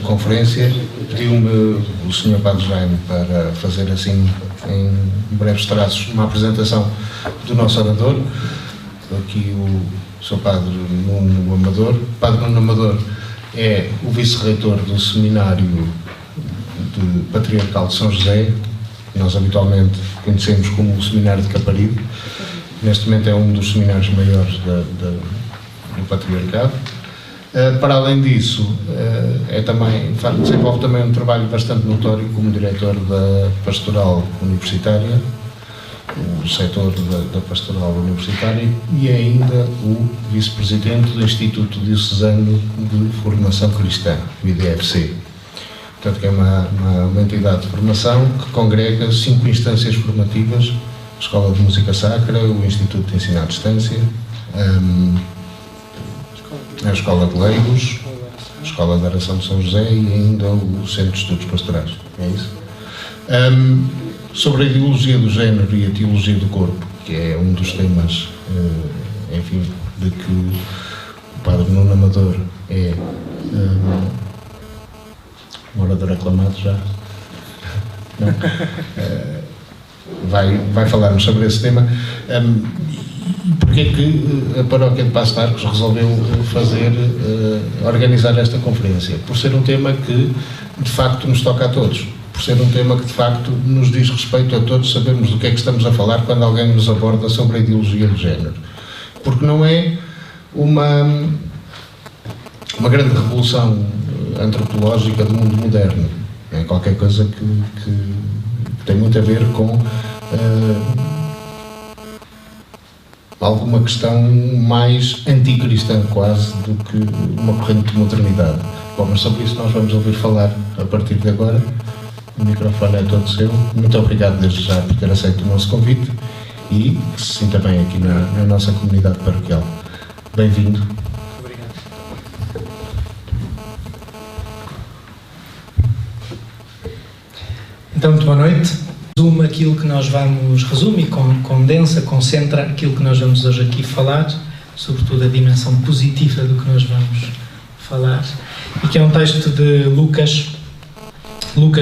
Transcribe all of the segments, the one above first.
conferência, pediu-me o Sr. Padre Jaime para fazer assim, em breves traços, uma apresentação do nosso orador. Aqui o Sr. Padre Nuno Amador. O Padre Nuno Amador é o vice-reitor do Seminário Patriarcal de São José, que nós habitualmente conhecemos como o Seminário de Caparibe. Neste momento é um dos seminários maiores do Patriarcado. Para além disso, desenvolve também um trabalho bastante notório como diretor da Pastoral Universitária, o setor da Pastoral Universitária, e é ainda o vice-presidente do Instituto Diocesano de Formação Cristã, o IDFC. Portanto, que é uma entidade de formação que congrega 5 instâncias formativas: a Escola de Música Sacra, o Instituto de Ensino à Distância, a Escola de Leigos, a Escola de Oração de São José e ainda o Centro de Estudos Pastorais. É isso? Sobre a ideologia do género e a teologia do corpo, que é um dos temas, enfim, de que o Padre Nuno Amador é um orador aclamado já. Não? Vai falar-nos sobre esse tema. Porque é que a Paróquia de Paços de Arcos resolveu organizar esta conferência? Por ser um tema que, de facto, nos toca a todos. Por ser um tema que, de facto, nos diz respeito a todos, sabemos do que é que estamos a falar quando alguém nos aborda sobre a ideologia do género. Porque não é uma grande revolução antropológica do mundo moderno. É qualquer coisa que tem muito a ver com alguma questão mais anticristã quase do que uma corrente de modernidade. Bom, mas sobre isso nós vamos ouvir falar a partir de agora. O microfone é todo seu. Muito obrigado desde já por ter aceito o nosso convite e que se sinta bem aqui na nossa comunidade paroquial. Bem-vindo. Obrigado. Então, muito boa noite. Resume aquilo que nós vamos, resume e condensa, concentra aquilo que nós vamos hoje aqui falar, sobretudo a dimensão positiva do que nós vamos falar, e que é um texto de Lucas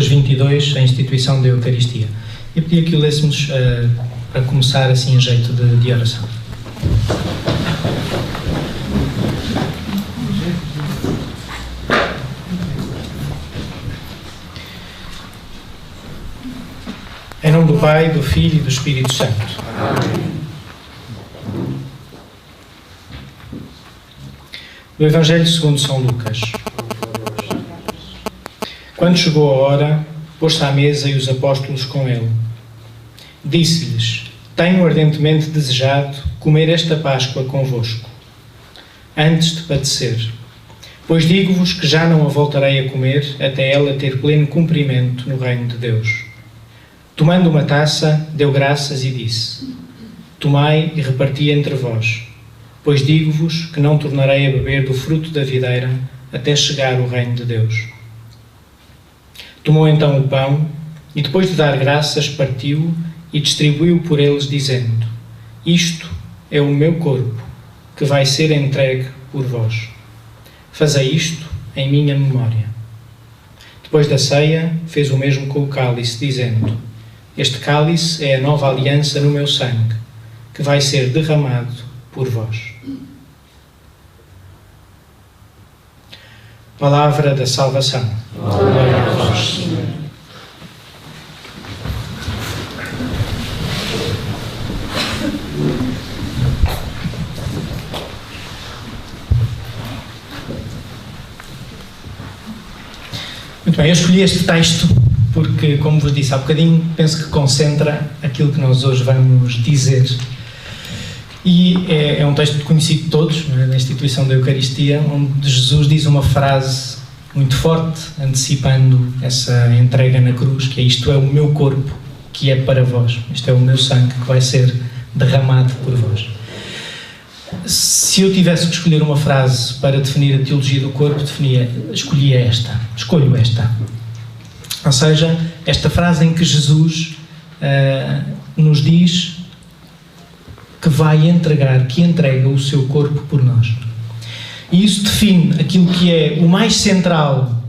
22, a instituição da Eucaristia. Eu pedia que o lêssemos para começar assim em jeito de oração. Em nome do Pai, do Filho e do Espírito Santo. Amém. Do Evangelho segundo São Lucas. Quando chegou a hora, pôs-se à mesa e os apóstolos com ele. Disse-lhes: Tenho ardentemente desejado comer esta Páscoa convosco, antes de padecer. Pois digo-vos que já não a voltarei a comer até ela ter pleno cumprimento no reino de Deus. Tomando uma taça, deu graças e disse: Tomai e reparti entre vós, pois digo-vos que não tornarei a beber do fruto da videira até chegar o reino de Deus. Tomou então o pão e, depois de dar graças, partiu e distribuiu por eles, dizendo: Isto é o meu corpo, que vai ser entregue por vós. Fazei isto em minha memória. Depois da ceia, fez o mesmo com o cálice, dizendo: Este cálice é a nova aliança no meu sangue, que vai ser derramado por vós. Palavra da salvação. Glória a vós, Senhor. Muito bem, eu escolhi este texto porque, como vos disse há bocadinho, penso que concentra aquilo que nós hoje vamos dizer. E é um texto conhecido de todos, não é? Da instituição da Eucaristia, onde Jesus diz uma frase muito forte, antecipando essa entrega na cruz, que é: isto é o meu corpo, que é para vós. Isto é o meu sangue, que vai ser derramado por vós. Se eu tivesse que escolher uma frase para definir a teologia do corpo, escolho esta. Ou seja, esta frase em que Jesus nos diz que vai entregar, que entrega o seu corpo por nós. E isso define aquilo que é o mais central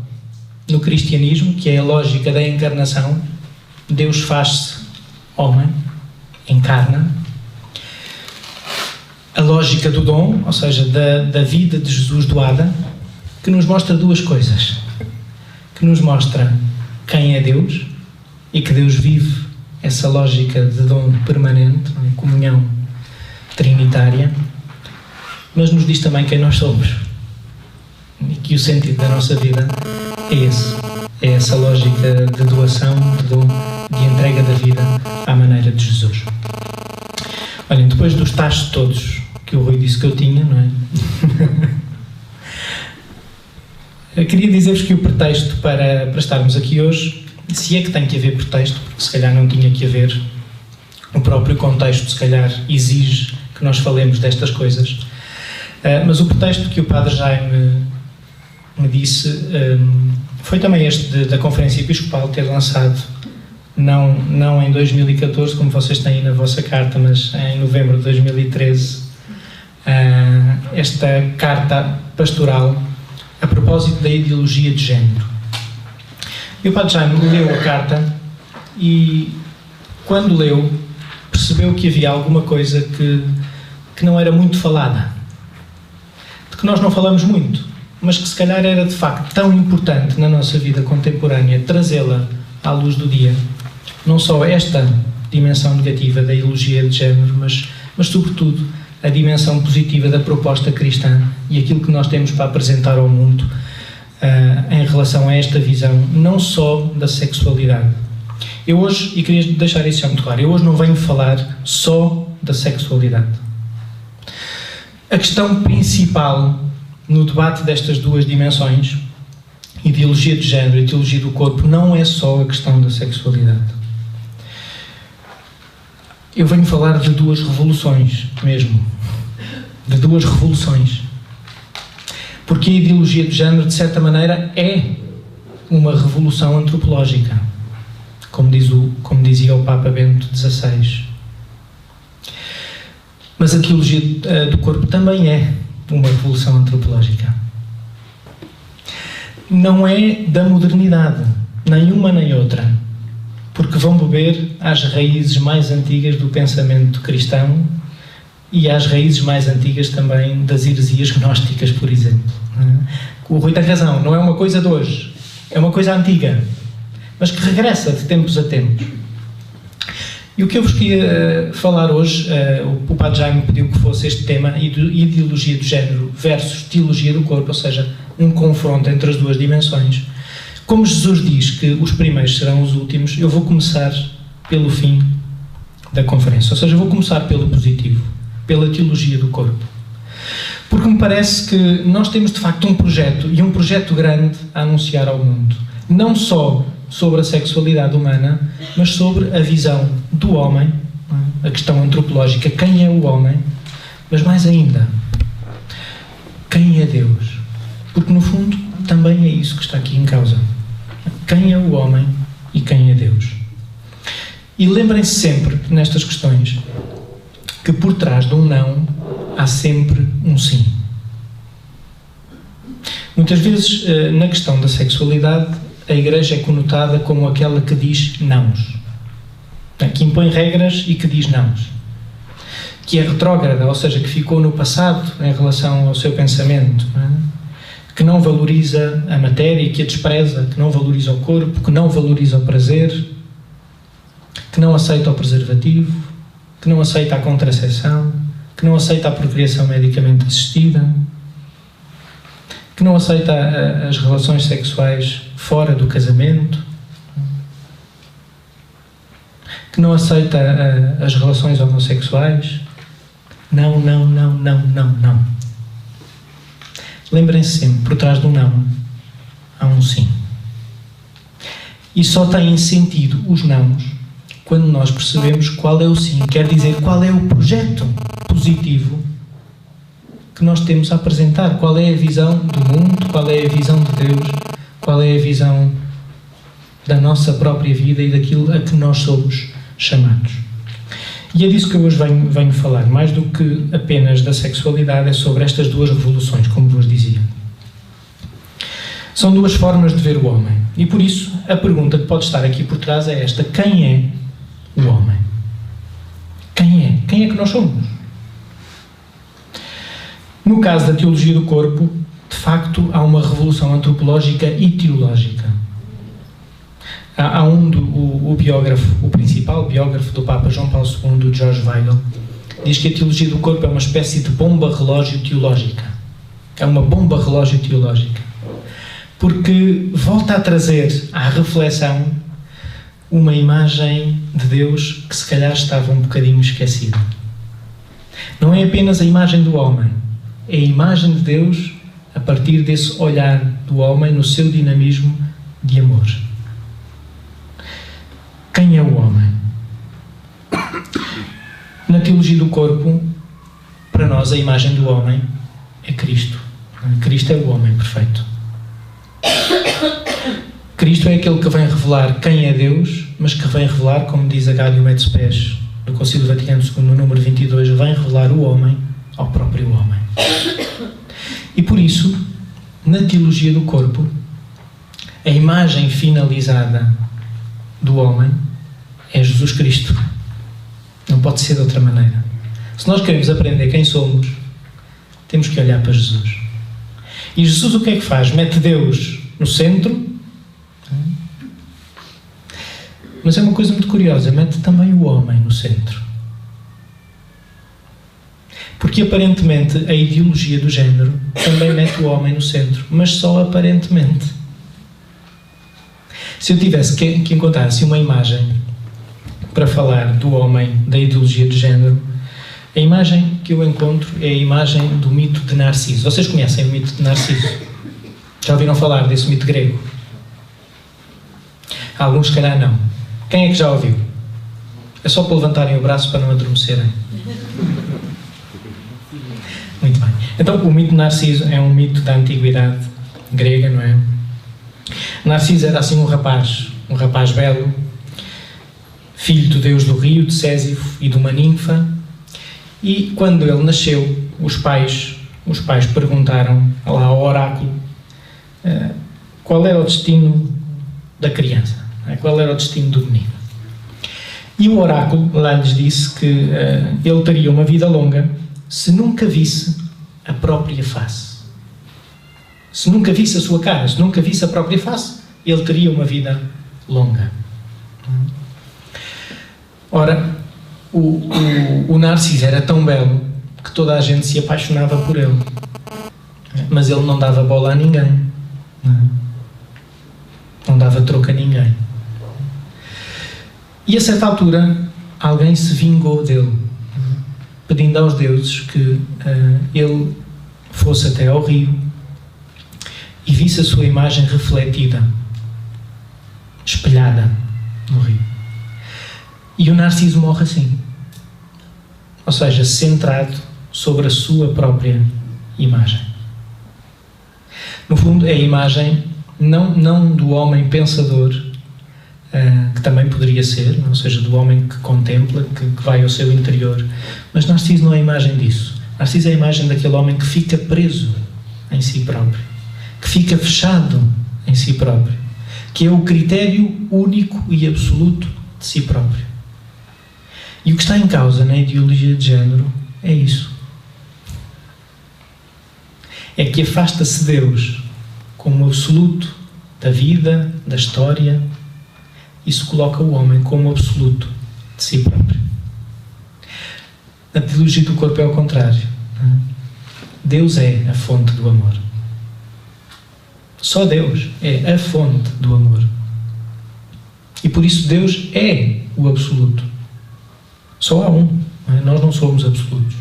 no cristianismo, que é a lógica da encarnação. Deus faz-se homem, encarna. A lógica do dom, ou seja, da vida de Jesus doada, que nos mostra duas coisas. Que nos mostra quem é Deus e que Deus vive essa lógica de dom permanente, em comunhão trinitária, mas nos diz também quem nós somos. E que o sentido da nossa vida é esse. É essa lógica de doação, de dom, de entrega da vida à maneira de Jesus. Olhem, depois dos tachos todos que o Rui disse que eu tinha, não é? Eu queria dizer-vos que o pretexto para estarmos aqui hoje, se é que tem que haver pretexto, porque se calhar não tinha que haver, o próprio contexto se calhar exige que nós falemos destas coisas, mas o pretexto que o Padre Jaime me disse foi também este da Conferência Episcopal ter lançado, não em 2014, como vocês têm aí na vossa carta, mas em novembro de 2013, esta carta pastoral a propósito da ideologia de género. E o Padre Jaime leu a carta e, quando leu, percebeu que havia alguma coisa que não era muito falada, de que nós não falamos muito, mas que se calhar era de facto tão importante na nossa vida contemporânea trazê-la à luz do dia. Não só esta dimensão negativa da ideologia de género, mas sobretudo a dimensão positiva da proposta cristã e aquilo que nós temos para apresentar ao mundo em relação a esta visão, não só da sexualidade. Eu hoje, e queria deixar isso muito claro, eu hoje não venho falar só da sexualidade. A questão principal no debate destas duas dimensões, ideologia de género e teologia do corpo, não é só a questão da sexualidade. Eu venho falar de duas revoluções mesmo. De duas revoluções. Porque a ideologia de género, de certa maneira, é uma revolução antropológica. Como dizia o Papa Bento XVI. Mas a teologia do corpo também é uma revolução antropológica. Não é da modernidade, nem uma nem outra. Porque vão beber às raízes mais antigas do pensamento cristão e às raízes mais antigas também das heresias gnósticas, por exemplo. O Rui tem razão, não é uma coisa de hoje, é uma coisa antiga, mas que regressa de tempos a tempos. E o que eu vos queria falar hoje, o Padre Jaime pediu que fosse este tema, ideologia do género versus teologia do corpo, ou seja, um confronto entre as duas dimensões. Como Jesus diz que os primeiros serão os últimos, eu vou começar pelo fim da conferência. Ou seja, eu vou começar pelo positivo, pela teologia do corpo. Porque me parece que nós temos de facto um projeto, e um projeto grande, a anunciar ao mundo. Não só sobre a sexualidade humana, mas sobre a visão do homem, a questão antropológica, quem é o homem, mas mais ainda, quem é Deus. Porque no fundo também é isso que está aqui em causa. Quem é o homem e quem é Deus. E lembrem-se sempre, nestas questões, que por trás de um não há sempre um sim. Muitas vezes, na questão da sexualidade, a Igreja é conotada como aquela que diz nãos, que impõe regras e que diz nãos, que é retrógrada, ou seja, que ficou no passado em relação ao seu pensamento, que não valoriza a matéria, que a despreza, que não valoriza o corpo, que não valoriza o prazer, que não aceita o preservativo, que não aceita a contracepção, que não aceita a procriação medicamente assistida, que não aceita as relações sexuais fora do casamento, que não aceita as relações homossexuais. Não, não, não, não, não, não. Lembrem-se sempre, por trás do não, há um sim. E só têm sentido os nãos quando nós percebemos qual é o sim, quer dizer, qual é o projeto positivo que nós temos a apresentar, qual é a visão do mundo, qual é a visão de Deus, qual é a visão da nossa própria vida e daquilo a que nós somos chamados. E é disso que eu hoje venho falar, mais do que apenas da sexualidade, é sobre estas duas revoluções, como vos dizia. São duas formas de ver o homem. E por isso, a pergunta que pode estar aqui por trás é esta: quem é o homem? Quem é? Quem é que nós somos? No caso da teologia do corpo, de facto, há uma revolução antropológica e teológica. Há o biógrafo, o principal biógrafo do Papa João Paulo II, George Weigel, diz que a teologia do corpo é uma espécie de bomba-relógio teológica. É uma bomba-relógio teológica. Porque volta a trazer à reflexão uma imagem de Deus que se calhar estava um bocadinho esquecida. Não é apenas a imagem do homem, é a imagem de Deus a partir desse olhar do homem no seu dinamismo de amor. Quem é o homem? Na teologia do corpo, para nós a imagem do homem é Cristo. Cristo é o homem perfeito. Cristo é aquele que vem revelar quem é Deus, mas que vem revelar, como diz Agálio Metspes, do Concílio Vaticano II, no número 22, vem revelar o homem ao próprio homem. E por isso, na teologia do corpo, a imagem finalizada do homem é Jesus Cristo. Não pode ser de outra maneira. Se nós queremos aprender quem somos, temos que olhar para Jesus. E Jesus o que é que faz? Mete Deus no centro, mas é uma coisa muito curiosa, mete também o homem no centro. Porque aparentemente a ideologia do género também mete o homem no centro, mas só aparentemente. Se eu tivesse que encontrar assim uma imagem para falar do homem, da ideologia do género, a imagem que eu encontro é a imagem do mito de Narciso. Vocês conhecem o mito de Narciso? Já ouviram falar desse mito grego? Alguns, se calhar, não. Quem é que já ouviu? É só para levantarem o braço para não adormecerem. Muito bem. Então, o mito de Narciso é um mito da antiguidade grega, não é? Narciso era assim um rapaz belo, filho do deus do rio, de Césifo, e de uma ninfa. E quando ele nasceu, os pais perguntaram lá ao oráculo qual era o destino da criança, qual era o destino do menino. E o oráculo lá lhes disse que ele teria uma vida longa se nunca visse a própria face. Se nunca visse a sua cara, se nunca visse a própria face, ele teria uma vida longa. Ora, o Narciso era tão belo que toda a gente se apaixonava por ele. Mas ele não dava bola a ninguém. Não dava troco a ninguém. E a certa altura, alguém se vingou dele, pedindo aos deuses que ele fosse até ao rio e visse a sua imagem refletida, espelhada no rio. E o Narciso morre assim. Ou seja, centrado sobre a sua própria imagem. No fundo, é a imagem não do homem pensador, que também poderia ser, ou seja, do homem que contempla, que vai ao seu interior. Mas Narciso não é a imagem disso. Narciso é a imagem daquele homem que fica preso em si próprio, que fica fechado em si próprio, que é o critério único e absoluto de si próprio. E o que está em causa na ideologia de género é isso. É que afasta-se Deus como absoluto da vida, da história, e se coloca o homem como absoluto de si próprio. Na teologia do corpo é ao contrário. Deus é a fonte do amor. Só Deus é a fonte do amor. E por isso Deus é o absoluto. Só há um. Nós não somos absolutos.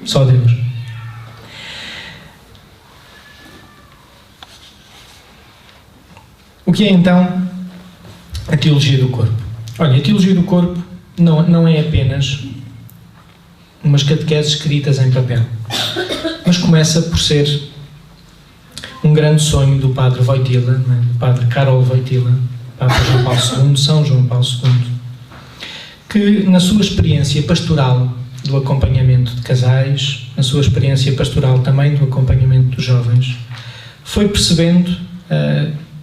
Só Deus. O que é então a teologia do corpo? Olha, a teologia do corpo não é apenas umas catequeses escritas em papel, mas começa por ser um grande sonho do padre Wojtyla, do padre Karol Wojtyla, Papa João Paulo II, São João Paulo II, que na sua experiência pastoral do acompanhamento de casais, na sua experiência pastoral também do acompanhamento dos jovens, foi percebendo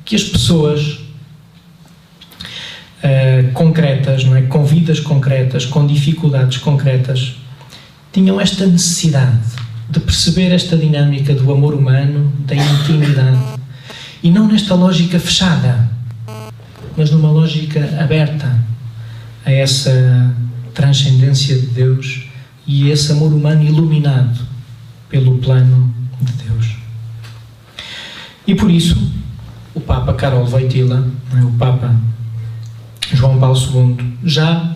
que as pessoas concretas, não é? Com vidas concretas, com dificuldades concretas, tinham esta necessidade de perceber esta dinâmica do amor humano, da intimidade, e não nesta lógica fechada, mas numa lógica aberta a essa transcendência de Deus e esse amor humano iluminado pelo plano de Deus. E por isso, o Papa Karol Wojtyła, o Papa João Paulo II, já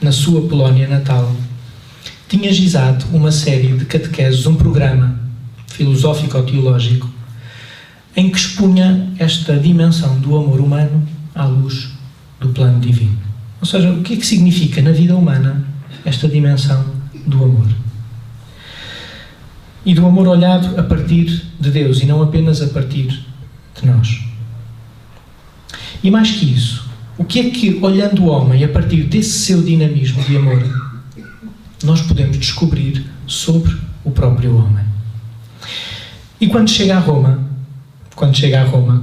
na sua Polónia natal, tinha gizado uma série de catequeses, um programa filosófico-teológico, em que expunha esta dimensão do amor humano à luz do plano divino. Ou seja, o que é que significa na vida humana esta dimensão do amor? E do amor olhado a partir de Deus e não apenas a partir de nós. E mais que isso, o que é que, olhando o homem a partir desse seu dinamismo de amor, nós podemos descobrir sobre o próprio homem? E quando chega a Roma,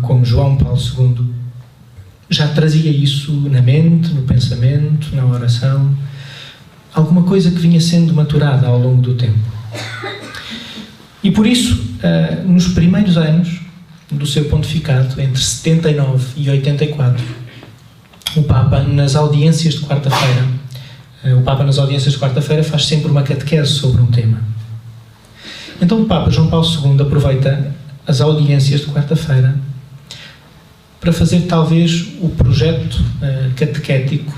como João Paulo II, já trazia isso na mente, no pensamento, na oração, alguma coisa que vinha sendo maturada ao longo do tempo. E por isso, nos primeiros anos do seu pontificado, entre 79 e 84, o Papa, nas audiências de quarta-feira, faz sempre uma catequese sobre um tema. Então o Papa João Paulo II aproveita as audiências de quarta-feira para fazer talvez o projeto catequético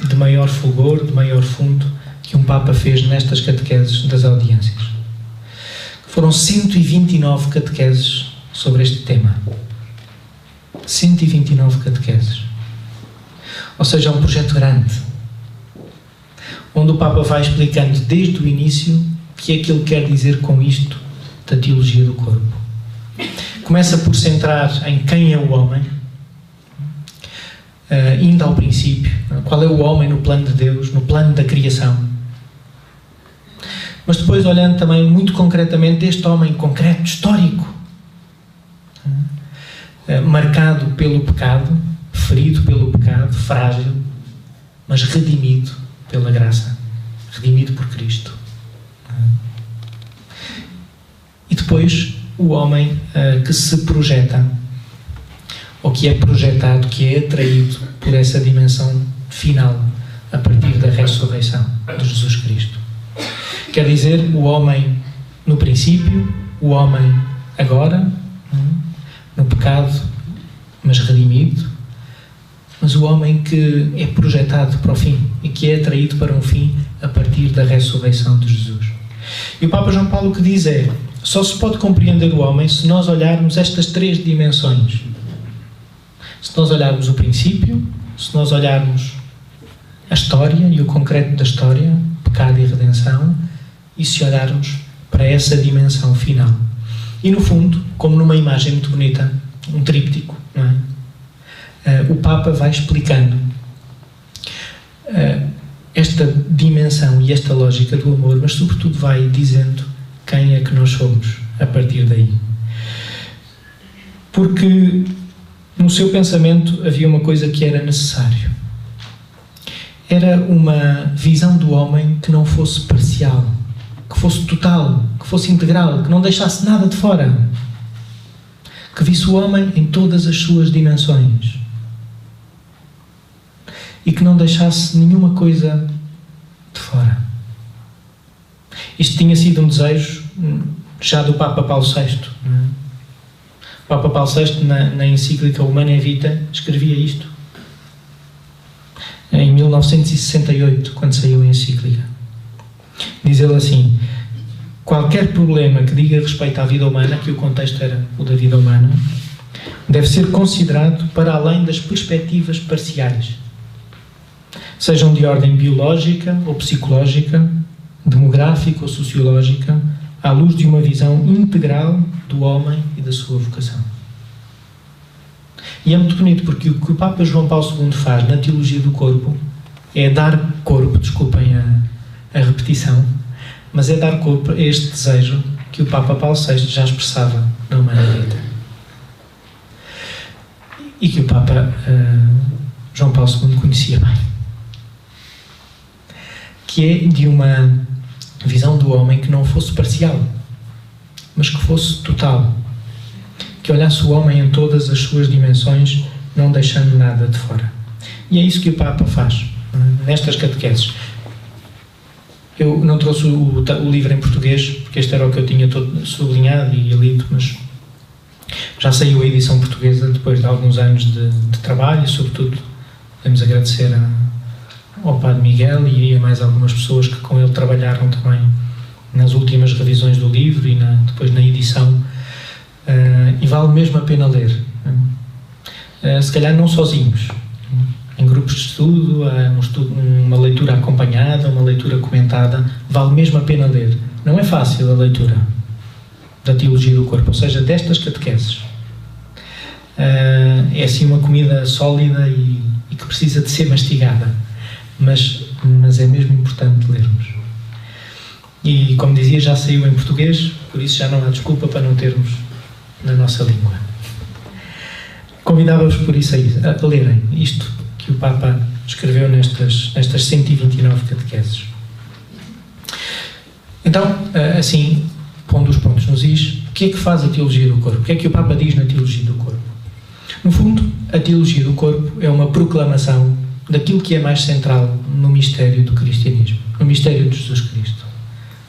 de maior fulgor, de maior fundo, que um Papa fez nestas catequeses das audiências. Foram 129 catequeses sobre este tema. 129 catequeses. Ou seja, é um projeto grande, onde o Papa vai explicando desde o início o que é que ele quer dizer com isto da teologia do corpo. Começa por centrar em quem é o homem, indo ao princípio, qual é o homem no plano de Deus, no plano da criação. Mas depois olhando também muito concretamente este homem concreto, histórico, marcado pelo pecado, ferido pelo pecado, frágil, mas redimido pela graça, redimido por Cristo. E depois o homem que se projeta, ou que é projetado, que é atraído por essa dimensão final a partir da ressurreição de Jesus Cristo. Quer dizer, o homem no princípio, o homem agora, no pecado, mas redimido, mas o homem que é projetado para o fim e que é atraído para um fim a partir da ressurreição de Jesus. E o Papa João Paulo o que diz é: só se pode compreender o homem se nós olharmos estas três dimensões. Se nós olharmos o princípio, se nós olharmos a história e o concreto da história, pecado e redenção, e se olharmos para essa dimensão final. E no fundo, como numa imagem muito bonita, um tríptico, não é? O Papa vai explicando esta dimensão e esta lógica do amor, mas sobretudo vai dizendo quem é que nós somos a partir daí. Porque no seu pensamento havia uma coisa que era necessário. Era uma visão do homem que não fosse parcial, que fosse total, que fosse integral, que não deixasse nada de fora, que visse o homem em todas as suas dimensões e que não deixasse nenhuma coisa de fora. Isto tinha sido um desejo já do Papa Paulo VI. O Papa Paulo VI, na encíclica Humanae Vitae, escrevia isto em 1968, quando saiu a encíclica. Diz ele assim: qualquer problema que diga respeito à vida humana, que o contexto era o da vida humana, deve ser considerado para além das perspectivas parciais, sejam de ordem biológica ou psicológica, demográfica ou sociológica, à luz de uma visão integral do homem e da sua vocação. E é muito bonito, porque o que o Papa João Paulo II faz na teologia do corpo é dar corpo, desculpem a repetição, mas é dar corpo a este desejo que o Papa Paulo VI já expressava na Humanidade e que o Papa João Paulo II conhecia bem, que é de uma visão do homem que não fosse parcial, mas que fosse total, que olhasse o homem em todas as suas dimensões, não deixando nada de fora. E é isso que o Papa faz nestas catequeses. Eu não trouxe o livro em português, porque este era o que eu tinha todo sublinhado e lido, mas já saiu a edição portuguesa depois de alguns anos de trabalho, e sobretudo podemos agradecer ao Padre Miguel e a mais algumas pessoas que com ele trabalharam também nas últimas revisões do livro e depois na edição, e vale mesmo a pena ler. Se calhar não sozinhos, em grupos de estudo, uma leitura acompanhada, uma leitura comentada, vale mesmo a pena ler. Não é fácil a leitura da teologia do corpo, ou seja, destas catequeses. É assim uma comida sólida e que precisa de ser mastigada, mas é mesmo importante lermos. E, como dizia, já saiu em português, por isso já não há desculpa para não termos na nossa língua. Convidava-vos por isso a lerem isto que o Papa escreveu nestas 129 catequeses. Então, assim, pondo os pontos nos is, o que é que faz a teologia do corpo? O que é que o Papa diz na teologia do corpo? No fundo, a teologia do corpo é uma proclamação daquilo que é mais central no mistério do cristianismo, no mistério de Jesus Cristo,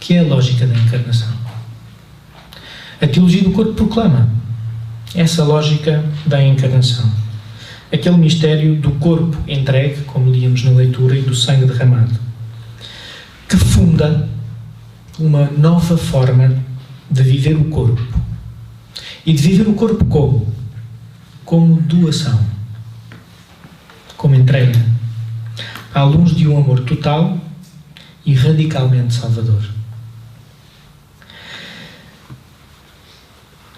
que é a lógica da encarnação. A teologia do corpo proclama essa lógica da encarnação, aquele mistério do corpo entregue, como líamos na leitura, e do sangue derramado, que funda uma nova forma de viver o corpo. E de viver o corpo como? Como doação, como entrega, à luz de um amor total e radicalmente salvador.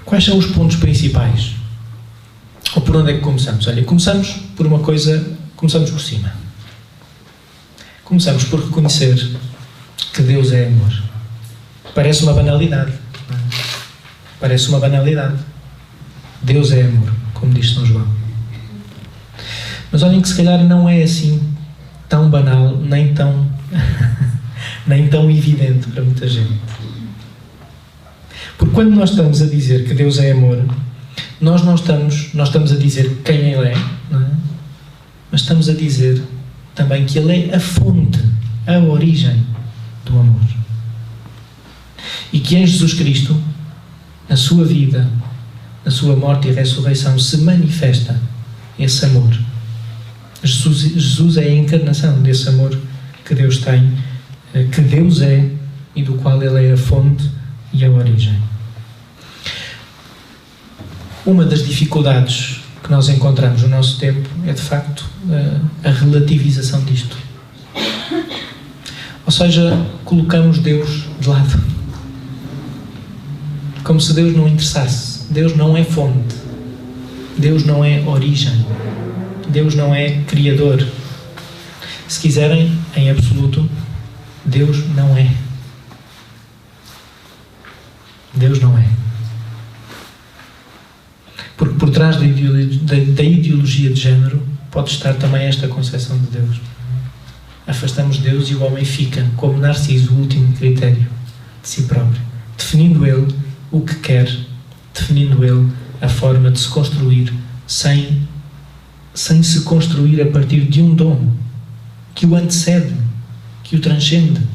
Quais são os pontos principais? Ou por onde é que começamos? Olha, começamos por uma coisa, começamos por cima. Começamos por reconhecer que Deus é amor. Parece uma banalidade. Não é? Parece uma banalidade. Deus é amor, como diz São João. Mas olhem que se calhar não é assim tão banal, nem tão evidente para muita gente. Porque quando nós estamos a dizer que Deus é amor, nós estamos a dizer quem Ele é, não é? Mas estamos a dizer também que Ele é a fonte, a origem do amor. E que em Jesus Cristo, na sua vida, na sua morte e ressurreição, se manifesta esse amor. Jesus é a encarnação desse amor que Deus tem, que Deus é e do qual Ele é a fonte e a origem. Uma das dificuldades que nós encontramos no nosso tempo é, de facto, a relativização disto. Ou seja, colocamos Deus de lado. Como se Deus não interessasse. Deus não é fonte. Deus não é origem. Deus não é criador. Se quiserem, em absoluto, Deus não é. Deus não é. Porque por trás da ideologia de género pode estar também esta concepção de Deus. Afastamos Deus e o homem fica, como Narciso, o último critério de si próprio, definindo ele o que quer, definindo ele a forma de se construir, sem se construir a partir de um dom que o antecede, que o transcende,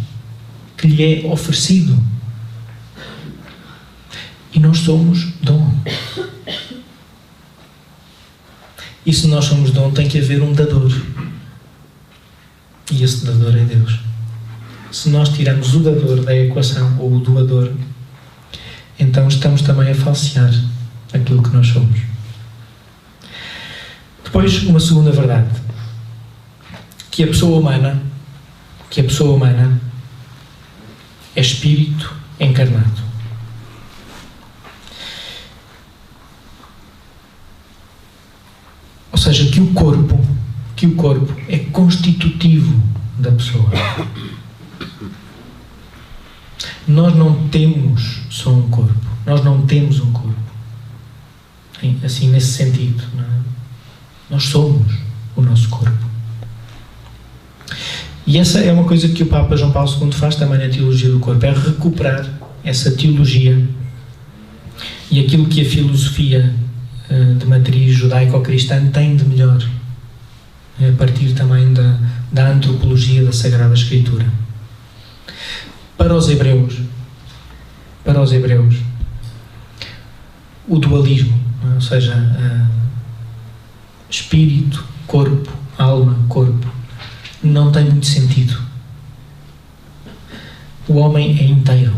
que lhe é oferecido. E nós somos dom. E se nós somos dom, tem que haver um dador. E esse dador é Deus. Se nós tiramos o dador da equação, ou o doador, então estamos também a falsear aquilo que nós somos. Depois, uma segunda verdade. Que a pessoa humana é espírito encarnado. Ou seja, que o corpo é constitutivo da pessoa. Nós não temos só um corpo. Nós não temos um corpo. Assim, nesse sentido. Não é? Nós somos o nosso corpo. E essa é uma coisa que o Papa João Paulo II faz também na teologia do corpo. É recuperar essa teologia e aquilo que a filosofia de matriz judaico-cristã tem de melhor. A partir também da antropologia da Sagrada Escritura. Para os hebreus, o dualismo, ou seja, espírito, corpo, alma, corpo, não tem muito sentido. O homem é inteiro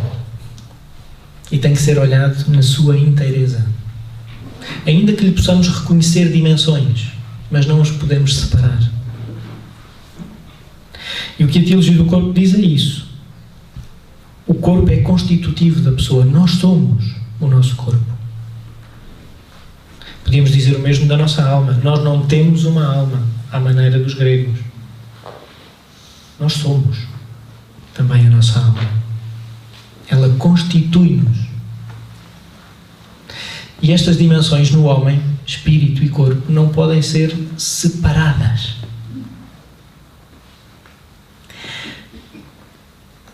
e tem que ser olhado na sua inteireza. Ainda que lhe possamos reconhecer dimensões, mas não os podemos separar. E o que a teologia do corpo diz é isso. O corpo é constitutivo da pessoa. Nós somos o nosso corpo. Podíamos dizer o mesmo da nossa alma. Nós não temos uma alma à maneira dos gregos. Nós somos também a nossa alma. Ela constitui-nos. E estas dimensões no homem, espírito e corpo, não podem ser separadas.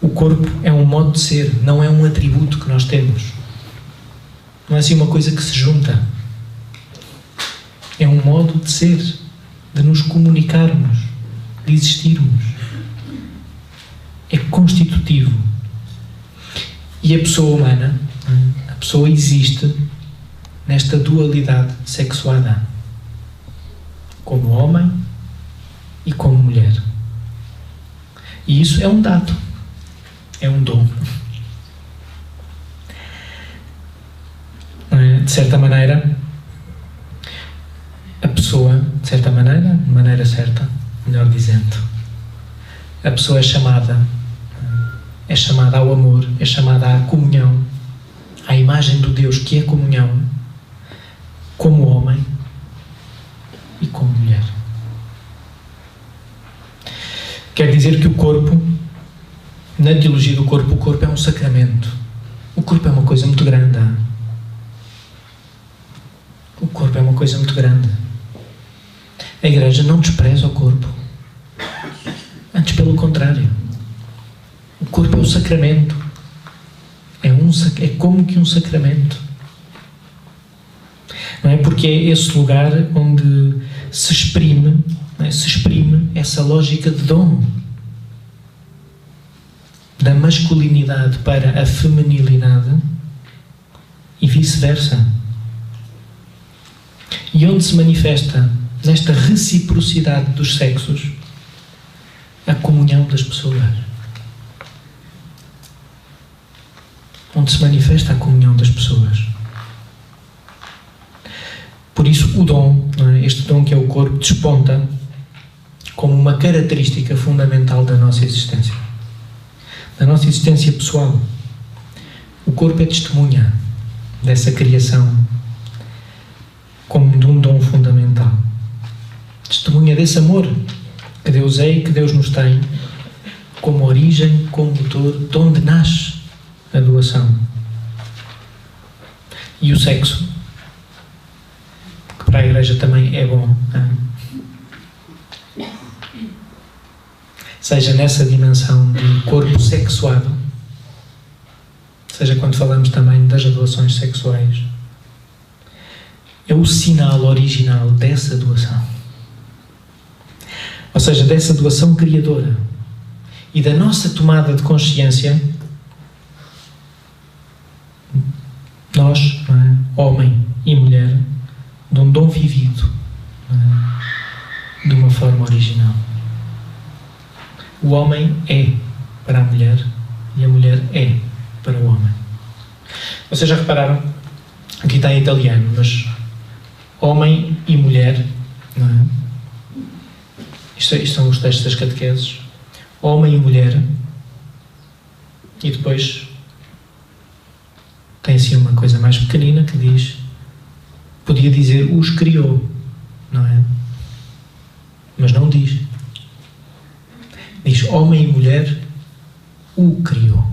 O corpo é um modo de ser, não é um atributo que nós temos. Não é assim uma coisa que se junta. É um modo de ser, de nos comunicarmos, de existirmos. É constitutivo. E a pessoa humana, a pessoa existe nesta dualidade sexuada, como homem e como mulher. E isso é um dado, é um dom. De certa maneira, a pessoa, de maneira certa, melhor dizendo, a pessoa é chamada ao amor, é chamada à comunhão, à imagem do Deus que é comunhão, como homem e como mulher. Quer dizer que o corpo, na teologia do corpo, o corpo é um sacramento. O corpo é uma coisa muito grande. O corpo é uma coisa muito grande. A Igreja não despreza o corpo. Antes, pelo contrário. O corpo é um sacramento. É como que um sacramento. Não é? Porque é esse lugar onde se exprime essa lógica de dom. Da masculinidade para a feminilidade e vice-versa. E onde se manifesta, nesta reciprocidade dos sexos, a comunhão das pessoas. Onde se manifesta a comunhão das pessoas. Por isso o dom, este dom que é o corpo, desponta como uma característica fundamental da nossa existência. Da nossa existência pessoal. O corpo é testemunha dessa criação como de um dom fundamental. Testemunha desse amor que Deus é e que Deus nos tem como origem, como motor, de onde nasce a doação. E o sexo, que para a Igreja também é bom, seja nessa dimensão de corpo sexuado, seja quando falamos também das doações sexuais, é o sinal original dessa doação. Ou seja, dessa doação criadora e da nossa tomada de consciência, nós, homem e mulher, de um dom vivido, de uma forma original. O homem é para a mulher e a mulher é para o homem. Vocês já repararam? Aqui está em italiano, mas homem e mulher, não é? Isto são os textos das catequeses. Homem e mulher. E depois tem assim uma coisa mais pequenina que diz, podia dizer os criou, não é? Mas não diz. Diz homem e mulher o criou.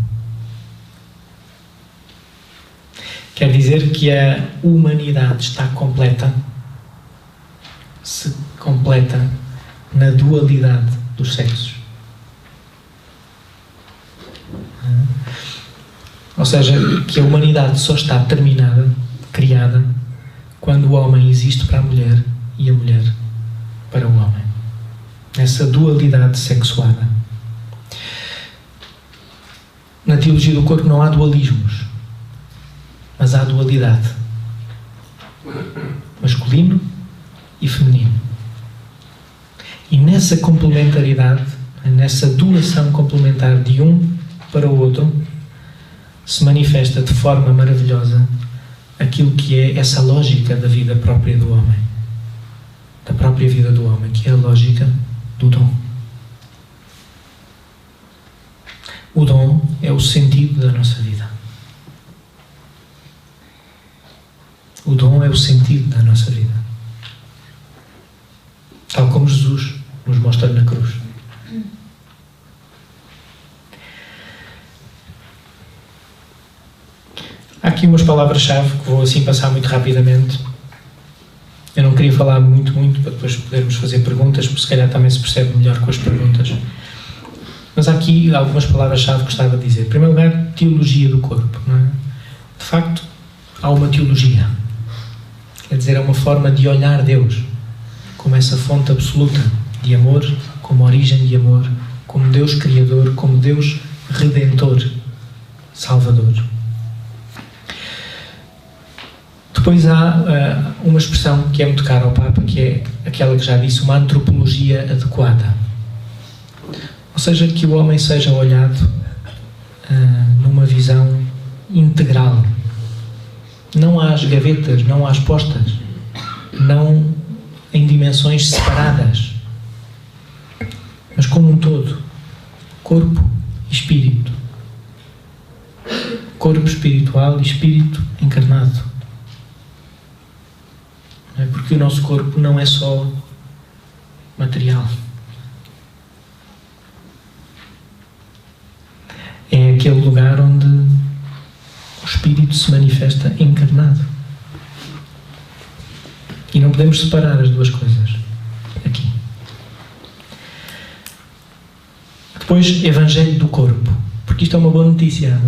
dizer que a humanidade está completa, se completa na dualidade dos sexos. Ou seja, que a humanidade só está terminada, criada, quando o homem existe para a mulher e a mulher para o homem. Nessa dualidade sexuada. Na teologia do corpo não há dualismos, mas há dualidade. Masculino e feminino. E nessa complementaridade, nessa doação complementar de um para o outro, se manifesta de forma maravilhosa aquilo que é essa lógica da vida própria do homem. Da própria vida do homem, que é a lógica do dom. O dom é o sentido da nossa vida. O dom é o sentido da nossa vida. Tal como Jesus nos mostra na cruz. Há aqui umas palavras-chave que vou assim passar muito rapidamente. Eu não queria falar muito, para depois podermos fazer perguntas, porque se calhar também se percebe melhor com as perguntas. Mas há aqui algumas palavras-chave que gostava de dizer. Em primeiro lugar, teologia do corpo. Não é? De facto, há uma teologia. Quer dizer, é uma forma de olhar Deus como essa fonte absoluta de amor, como origem de amor, como Deus Criador, como Deus Redentor, Salvador. Depois há uma expressão que é muito cara ao Papa, que é aquela que já disse, uma antropologia adequada. Ou seja, que o homem seja olhado numa visão integral. Não às gavetas, não às postas, não em dimensões separadas, mas como um todo. Corpo e espírito. Corpo espiritual e espírito encarnado. Porque o nosso corpo não é só material. É aquele lugar onde o Espírito se manifesta encarnado. E não podemos separar as duas coisas aqui. Depois, Evangelho do corpo. Porque isto é uma boa notícia.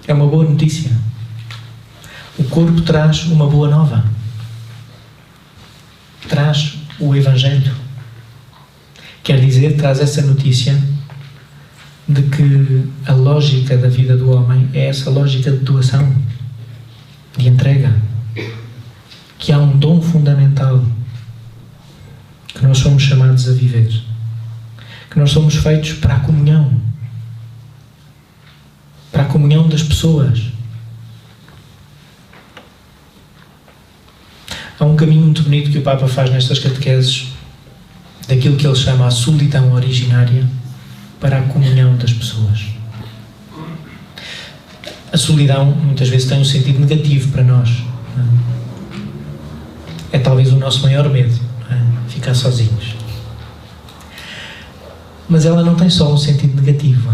É uma boa notícia. O corpo traz uma boa nova. Traz o Evangelho. Quer dizer, traz essa notícia de que a lógica da vida do homem é essa lógica de doação, de entrega. Que há um dom fundamental que nós somos chamados a viver. Que nós somos feitos para a comunhão. Para a comunhão das pessoas. Há um caminho muito bonito que o Papa faz nestas catequeses, daquilo que ele chama a solidão originária para a comunhão das pessoas. A solidão muitas vezes tem um sentido negativo para nós. É talvez o nosso maior medo, ficar sozinhos. Mas ela não tem só um sentido negativo.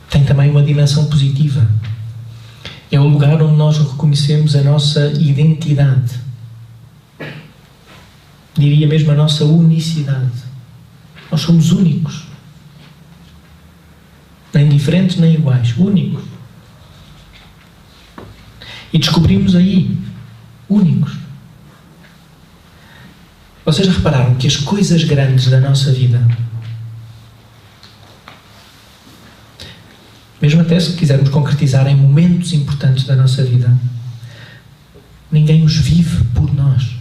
Tem também uma dimensão positiva. É o lugar onde nós reconhecemos a nossa identidade. Diria mesmo a nossa unicidade. Nós somos únicos. Nem diferentes, nem iguais. Únicos. E descobrimos aí, únicos. Vocês repararam que as coisas grandes da nossa vida, mesmo até se quisermos concretizar em momentos importantes da nossa vida, ninguém os vive por nós.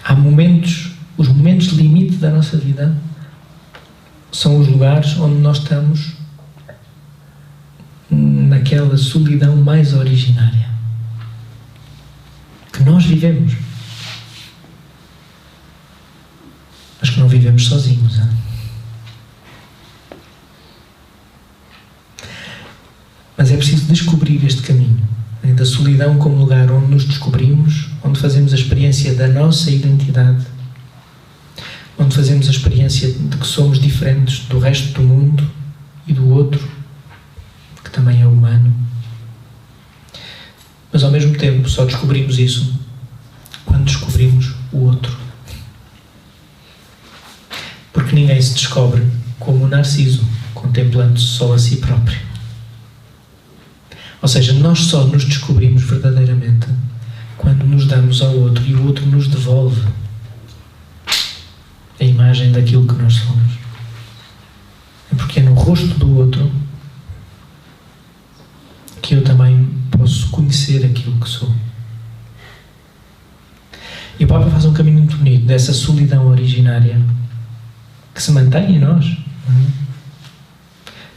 Há momentos, os momentos limite da nossa vida são os lugares onde nós estamos naquela solidão mais originária que nós vivemos, mas que não vivemos sozinhos. Mas é preciso descobrir este caminho, da solidão como lugar onde nos descobrimos, onde fazemos a experiência da nossa identidade, onde fazemos a experiência de que somos diferentes do resto do mundo e do outro, que também é humano. Mas ao mesmo tempo só descobrimos isso quando descobrimos o outro. Porque ninguém se descobre como o Narciso, contemplando-se só a si próprio. Ou seja, nós só nos descobrimos verdadeiramente quando nos damos ao outro e o outro nos devolve a imagem daquilo que nós somos. É porque é no rosto do outro que eu também posso conhecer aquilo que sou. E o Papa faz um caminho muito bonito dessa solidão originária que se mantém em nós,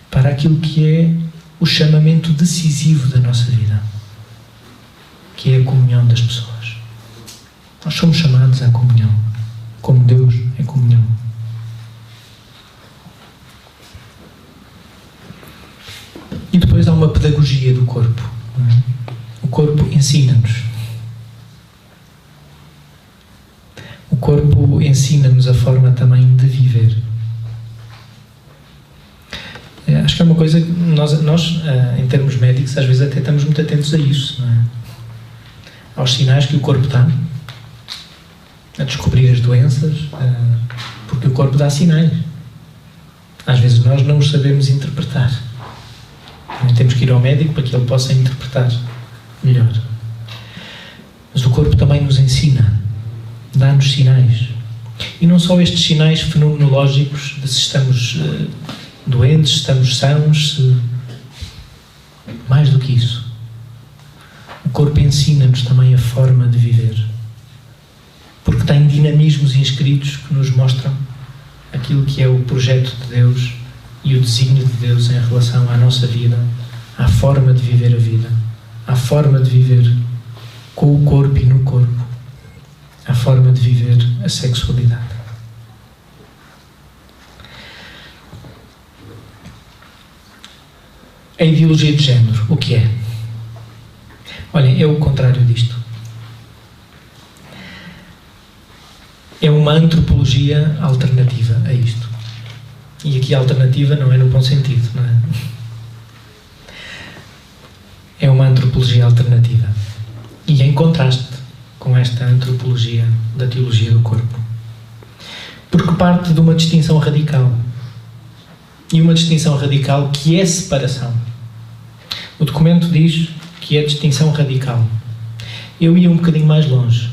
para aquilo que é o chamamento decisivo da nossa vida, que é a comunhão das pessoas. Nós somos chamados à comunhão, como Deus é comunhão. E depois há uma pedagogia do corpo. O corpo ensina-nos. O corpo ensina-nos a forma também de viver. Acho que é uma coisa que nós, em termos médicos, às vezes até estamos muito atentos a isso, não é? Aos sinais que o corpo dá, a descobrir as doenças, porque o corpo dá sinais. Às vezes nós não os sabemos interpretar. Temos que ir ao médico para que ele possa interpretar melhor. Mas o corpo também nos ensina, dá-nos sinais. E não só estes sinais fenomenológicos de se estamos doentes, se estamos sãos, mais do que isso. O corpo ensina-nos também a forma de viver. Porque tem dinamismos inscritos que nos mostram aquilo que é o projeto de Deus e o desígnio de Deus em relação à nossa vida, à forma de viver a vida, à forma de viver com o corpo e no corpo, à forma de viver a sexualidade. A ideologia de género, o que é? Olhem, é o contrário disto. É uma antropologia alternativa a isto. E aqui a alternativa não é no bom sentido, não é? É uma antropologia alternativa. E em contraste com esta antropologia da teologia do corpo. Porque parte de uma distinção radical. E uma distinção radical que é separação. O documento diz que é distinção radical. Eu ia um bocadinho mais longe.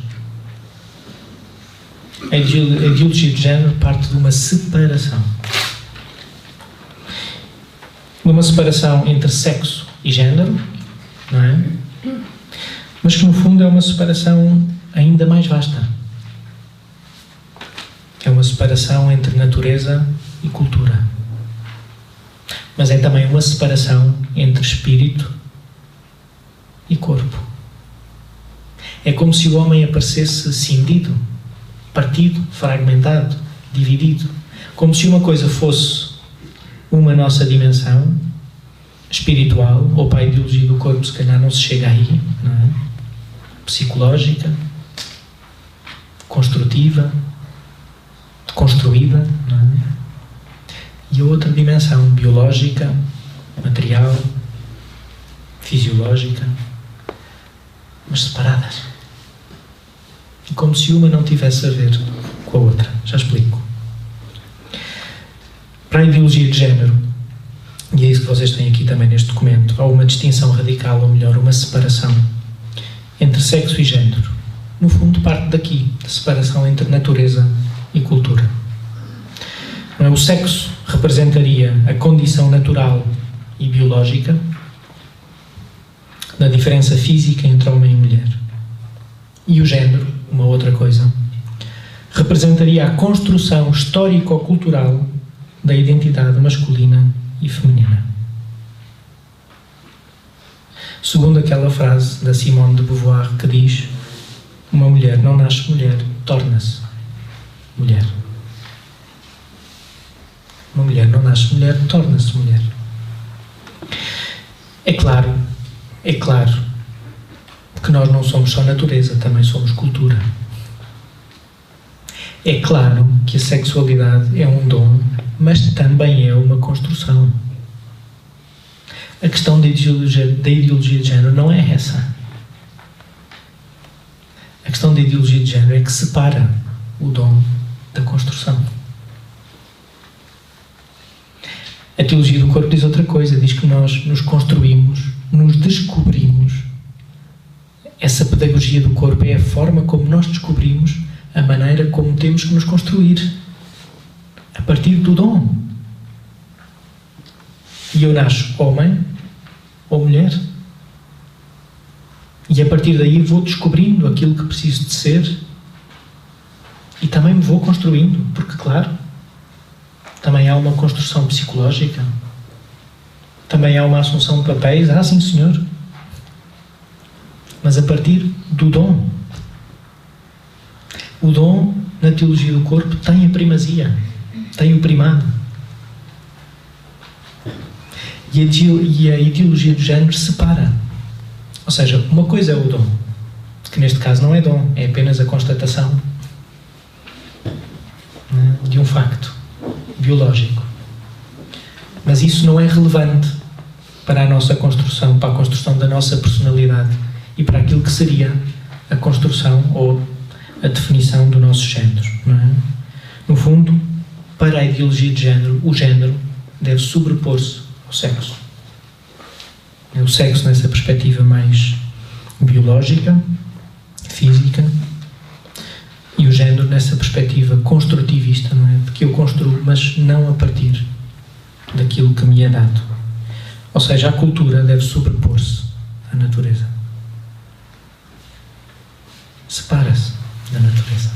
A ideologia de género parte de uma separação. De uma separação entre sexo e género, não é? Mas que no fundo é uma separação ainda mais vasta. É uma separação entre natureza e cultura. Mas é também uma separação entre espírito e corpo. É como se o homem aparecesse cindido, partido, fragmentado, dividido. Como se uma coisa fosse uma nossa dimensão espiritual, ou para a ideologia do corpo se calhar não se chega aí, não é? Psicológica, construtiva, construída, não é? E a outra dimensão biológica, material, fisiológica, mas separadas. E como se uma não tivesse a ver com a outra. Já explico. Para a ideologia de género, e é isso que vocês têm aqui também neste documento, há uma distinção radical, ou melhor, uma separação entre sexo e género. No fundo, parte daqui, da separação entre natureza e cultura. Não é? O sexo representaria a condição natural e biológica da diferença física entre homem e mulher. E o género, uma outra coisa, representaria a construção histórico-cultural da identidade masculina e feminina. Segundo aquela frase da Simone de Beauvoir que diz: uma mulher não nasce mulher, torna-se mulher. Uma mulher não nasce mulher, torna-se mulher. É claro que nós não somos só natureza, também somos cultura. É claro que a sexualidade é um dom, mas também é uma construção. A questão da ideologia de género não é essa. A questão da ideologia de género é que separa o dom da construção. A teologia do corpo diz outra coisa, diz que nós nos construímos, nos descobrimos. Essa pedagogia do corpo é a forma como nós descobrimos a maneira como temos que nos construir, a partir do dom. E eu nasço homem ou mulher, e a partir daí vou descobrindo aquilo que preciso de ser, e também me vou construindo, porque, claro, também há uma construção psicológica, também há uma assunção de papéis, sim senhor, mas a partir do dom. O dom, na teologia do corpo, tem a primazia, tem o primado. E a ideologia do género separa. Ou seja, uma coisa é o dom, que neste caso não é dom, é apenas a constatação de um facto biológico. Mas isso não é relevante para a nossa construção, para a construção da nossa personalidade e para aquilo que seria a construção ou a definição do nosso género. Não é? No fundo, para a ideologia de género, o género deve sobrepor-se ao sexo. É o sexo nessa perspectiva mais biológica, física, e o género nessa perspectiva construtivista, não é? De que eu construo, mas não a partir daquilo que me é dado. Ou seja, a cultura deve sobrepor-se à natureza. Separa-se da natureza.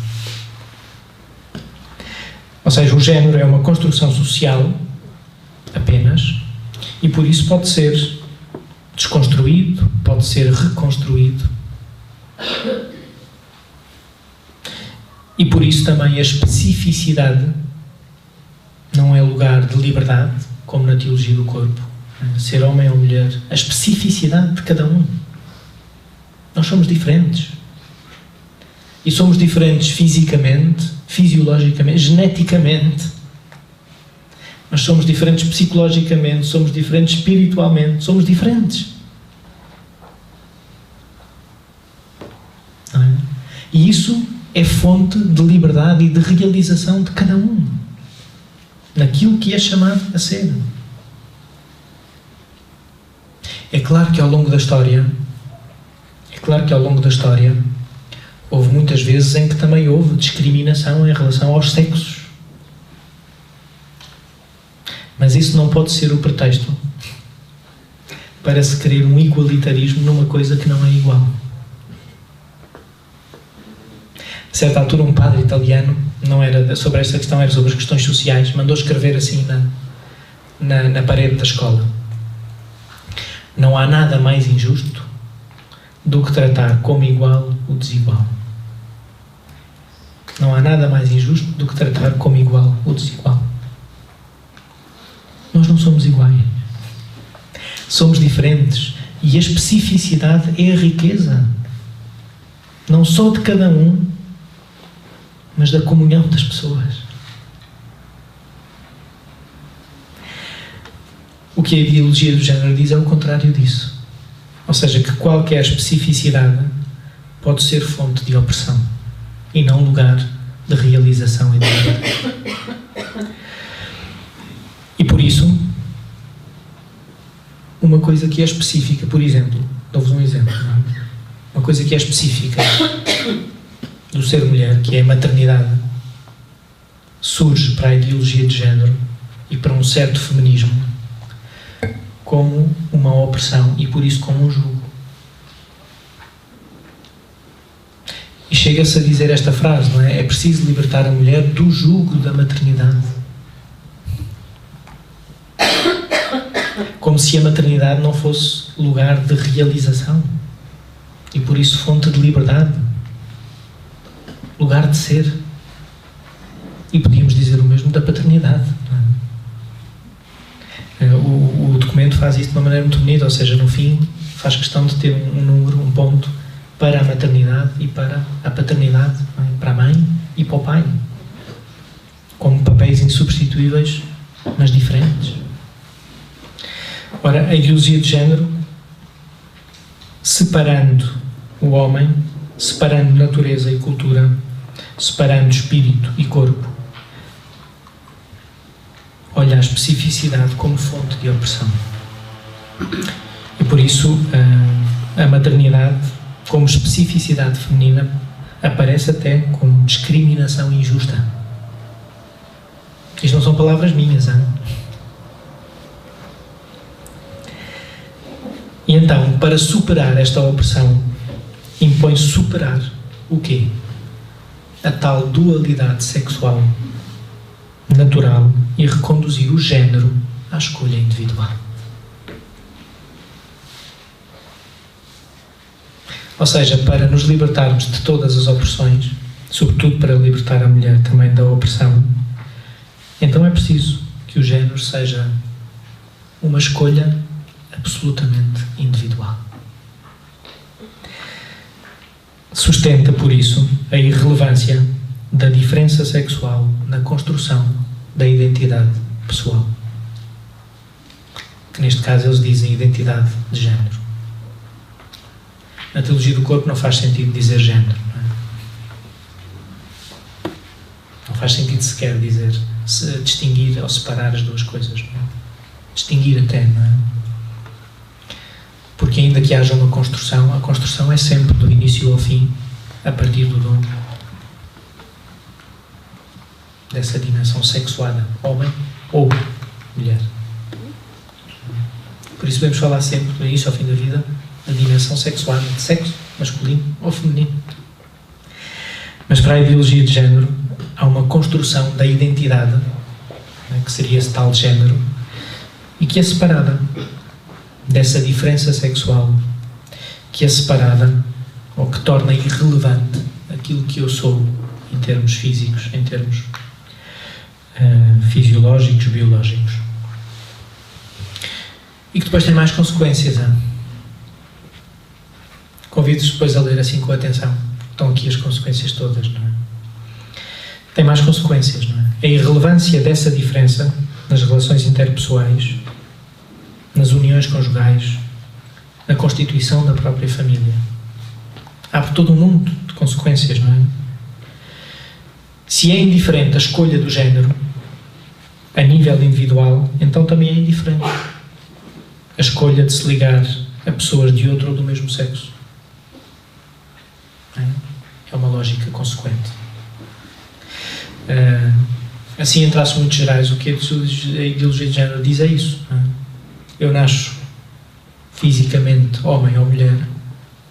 Ou seja, o género é uma construção social apenas, e por isso pode ser desconstruído, pode ser reconstruído. E por isso também a especificidade não é lugar de liberdade, como na teologia do corpo. Ser homem ou mulher, a especificidade de cada um. Nós somos diferentes. E somos diferentes fisicamente, fisiologicamente, geneticamente. Nós somos diferentes psicologicamente, somos diferentes espiritualmente, somos diferentes. Não é? E isso é fonte de liberdade e de realização de cada um, naquilo que é chamado a ser. É claro que ao longo da história, houve muitas vezes em que também houve discriminação em relação aos sexos. Mas isso não pode ser o pretexto para se querer um igualitarismo numa coisa que não é igual. A certa altura, um padre italiano, não era sobre esta questão, era sobre as questões sociais, mandou escrever assim na parede da escola: não há nada mais injusto do que tratar como igual o desigual. Não há nada mais injusto do que tratar como igual o desigual. Nós não somos iguais. Somos diferentes. E a especificidade é a riqueza. Não só de cada um, mas da comunhão das pessoas. O que a ideologia do género diz é o contrário disso. Ou seja, que qualquer especificidade pode ser fonte de opressão e não lugar de realização e de liberdade. E por isso, uma coisa que é específica, por exemplo, dou-vos um exemplo, não é? Uma coisa que é específica do ser mulher, que é a maternidade, surge para a ideologia de género e para um certo feminismo como uma opressão e por isso como um jugo. E chega-se a dizer esta frase, não é? É preciso libertar a mulher do jugo da maternidade. Como se a maternidade não fosse lugar de realização e por isso fonte de liberdade, lugar de ser. E podíamos dizer o mesmo da paternidade, não é? O documento faz isso de uma maneira muito bonita, ou seja, no fim faz questão de ter um número, um ponto para a maternidade e para a paternidade, não é? Para a mãe e para o pai, como papéis insubstituíveis, mas diferentes. Ora, a ideologia de género, separando o homem, separando natureza e cultura, separando espírito e corpo, olha a especificidade como fonte de opressão. E por isso a maternidade, como especificidade feminina, aparece até como discriminação injusta. Isto não são palavras minhas, hein? E então, para superar esta opressão, impõe superar o quê? A tal dualidade sexual natural e reconduzir o género à escolha individual. Ou seja, para nos libertarmos de todas as opressões, sobretudo para libertar a mulher também da opressão, então é preciso que o género seja uma escolha absolutamente individual. Sustenta, por isso, a irrelevância da diferença sexual na construção da identidade pessoal. Que neste caso eles dizem identidade de género. Na teologia do corpo não faz sentido dizer género. Não faz sentido sequer dizer, distinguir ou separar as duas coisas. Não é? Distinguir até, não é? Porque ainda que haja uma construção, a construção é sempre do início ao fim, a partir do dom dessa dimensão sexuada, homem ou mulher. Por isso podemos falar sempre, do início ao fim da vida, da dimensão sexuada, de sexo masculino ou feminino. Mas para a ideologia de género, há uma construção da identidade, né, que seria esse tal género, e que é separada dessa diferença sexual, que é separada, ou que torna irrelevante aquilo que eu sou em termos físicos, em termos fisiológicos, biológicos. E que depois tem mais consequências. Convido-vos depois a ler assim com atenção. Estão aqui as consequências todas, não é? Tem mais consequências, não é? A irrelevância dessa diferença nas relações interpessoais, nas uniões conjugais, na constituição da própria família. Abre todo um mundo de consequências, não é? Se é indiferente a escolha do género, a nível individual, então também é indiferente a escolha de se ligar a pessoas de outro ou do mesmo sexo. É uma lógica consequente. Assim, em traços muito gerais, o que a ideologia de género diz é isso. Eu nasço fisicamente homem ou mulher,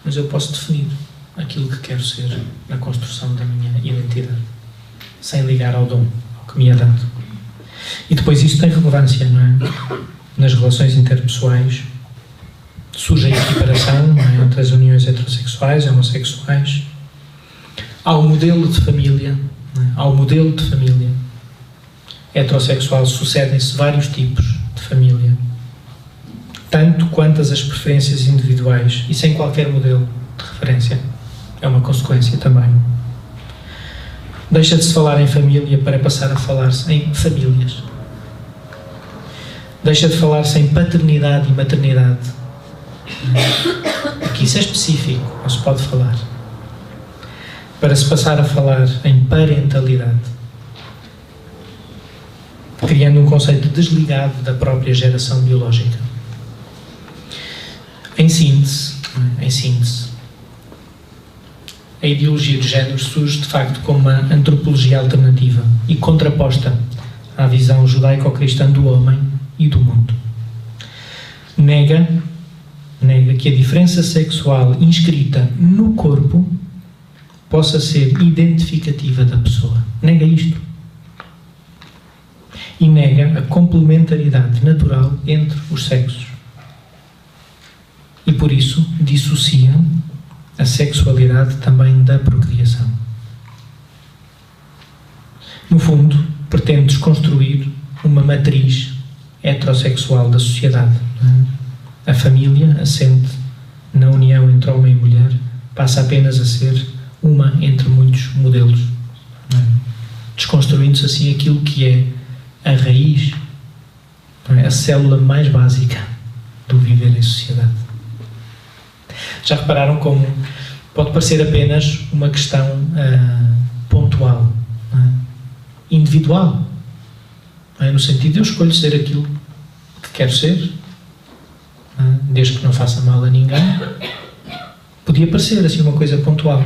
mas eu posso definir aquilo que quero ser na construção da minha identidade, sem ligar ao dom, ao que me é dado. E depois isso tem relevância, não é? Nas relações interpessoais surge a equiparação, não é? Entre as uniões heterossexuais e homossexuais. Ao modelo de família, não é? Ao modelo de família heterossexual sucedem-se vários tipos de família, tanto quantas as preferências individuais, e sem qualquer modelo de referência. É uma consequência também. Deixa de se falar em família para passar a falar-se em famílias. Deixa de falar-se em paternidade e maternidade, porque isso é específico, não se pode falar, para se passar a falar em parentalidade, criando um conceito desligado da própria geração biológica. Em síntese, a ideologia de género surge de facto como uma antropologia alternativa e contraposta à visão judaico-cristã do homem e do mundo. Nega que a diferença sexual inscrita no corpo possa ser identificativa da pessoa. Nega isto. E nega a complementaridade natural entre os sexos. E por isso dissocia a sexualidade também da procriação. No fundo, pretende desconstruir uma matriz heterossexual da sociedade. A família, assente na união entre homem e mulher, passa apenas a ser uma entre muitos modelos, desconstruindo-se assim aquilo que é a raiz, a célula mais básica do viver em sociedade. Já repararam como pode parecer apenas uma questão pontual, não é? Individual, não é? No sentido de eu escolho ser aquilo que quero ser, não é? Desde que não faça mal a ninguém. Podia parecer assim uma coisa pontual.